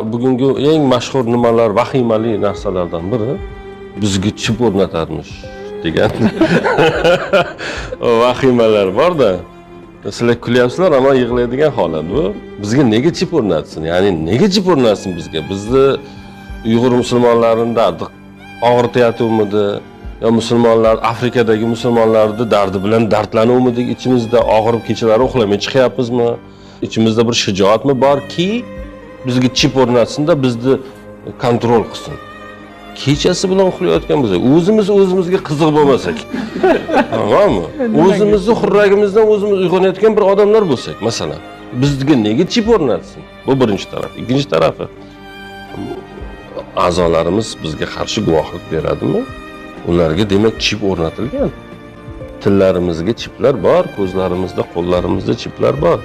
Bugungi eng mashhur nimalar, vahimali narsalardan biri bizga chip o'rnatarmish degan vahimalar bor-da. Sizlar kulyapsizlar, ammo yig'laydigan holat bu. Bizga nega chip o'rnatsin? Ya'ni nega chip o'rnatsin bizga? Bizni Uyg'ur musulmonlarining dardi og'rityaptimi? Yo musulmonlar, Afrikadagi musulmonlarning dardi bilan dardlanuvmidik? Ichimizda og'rib kechalari uxlamay chiqyapmizmi? İçimizde bir shijoatmi borki, bizga chip o'rnatsin-da, bizni kontrol qilsin. Kechasi bilan uxlayotgan bo'lsak, o'zimizga qiziq bo'lmasak. To'g'rimi? O'zimizni xurragimizdan o'zimiz uyg'onayotgan bir odamlar bo'lsak, masalan, bizga nega chip o'rnatsin? Bu birinchi taraf. Ikkinchi tarafi, a'zolarimiz bizga qarshi guvohlik beradimi? Ularga demak chip o'rnatilgan. Tillarimizga chiplar bor, ko'zlarimizda, qo'llarimizda chiplar bor.